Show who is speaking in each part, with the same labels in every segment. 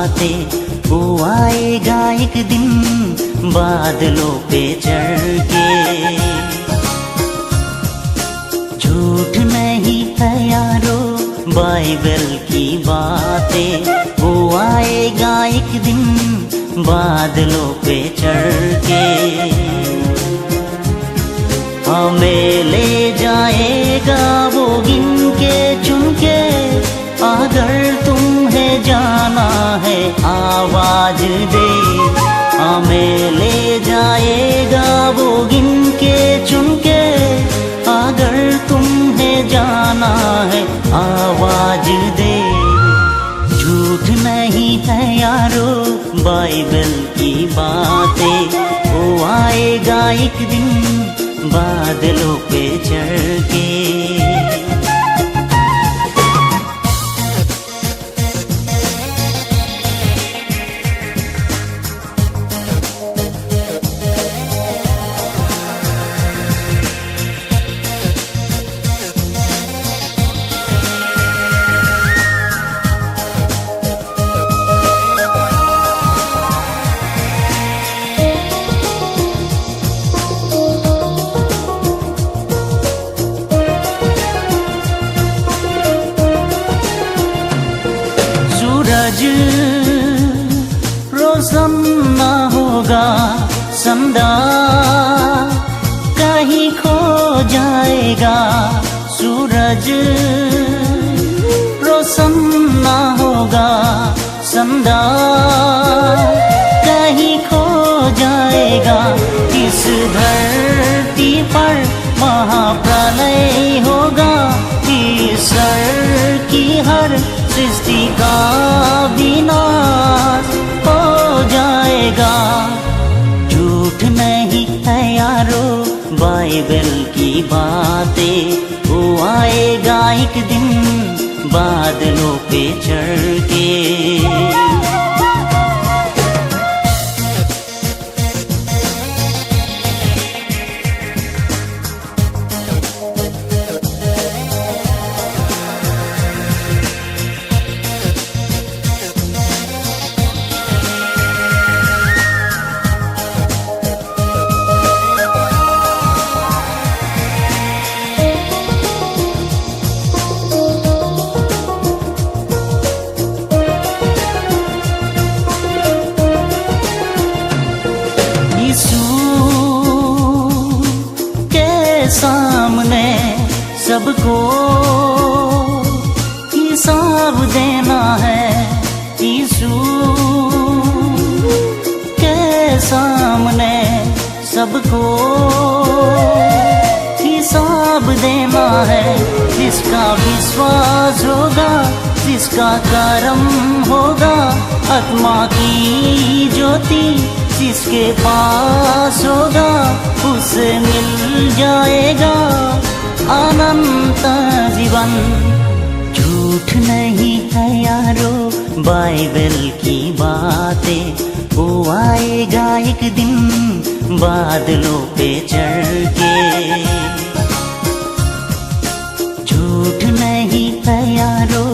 Speaker 1: बातें, वो आएगा एक दिन बादलों पे चढ़ के। झूठ नहीं है यारो बाइबल की बातें, वो आएगा एक दिन बादलों पे चढ़ के। हमें ले जाएगा वो गिन के चुन के, अगर तुम्हें जाना है आवाज दे। हमें ले जाएगा वो गिन के चुन के, अगर तुम्हें जाना है आवाज दे। झूठ नहीं है यारो बाइबल की बातें, वो आएगा एक दिन बादलों पे चढ़ के। सूरज रोशन न होगा, संदा कहीं खो जाएगा। सूरज रोशन न होगा, संदा कहीं खो जाएगा। इस धरती पर महाप्रलय होगा, ईश्वर की हर सृष्टि का विनाश हो जाएगा। झूठ नहीं है यारो बाइबल की बातें, वो आएगा एक दिन बादलों पे चढ़ के। सामने सबको हिसाब देना है। यीशु के सामने सबको हिसाब देना है। जिसका विश्वास होगा, जिसका कर्म होगा, आत्मा की ज्योति जिसके पास होगा, उसे मिल जाएगा अनंत जीवन। झूठ नहीं है यारो बाइबल की बातें, वो आएगा एक दिन बादलों पे चढ़ के। झूठ नहीं है यारो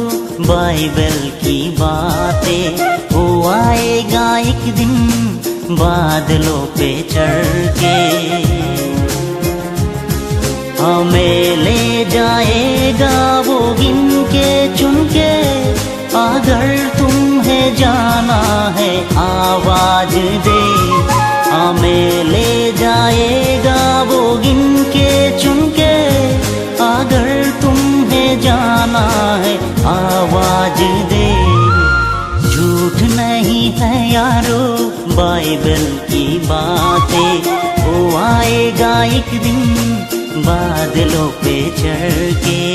Speaker 1: बाइबल की बातें, वो आएगा एक दिन बादलों पे चढ़ के। हमें ले जाएगा वो गिन के चुन के, अगर तुम्हें जाना है आवाज दे। हमें ले जाएगा वो गिन के चुन के, अगर तुम्हें जाना है आवाज दे। झूठ नहीं है यारो बाइबल की बातें, वो आएगा एक दिन बादलों पे चढ़ के।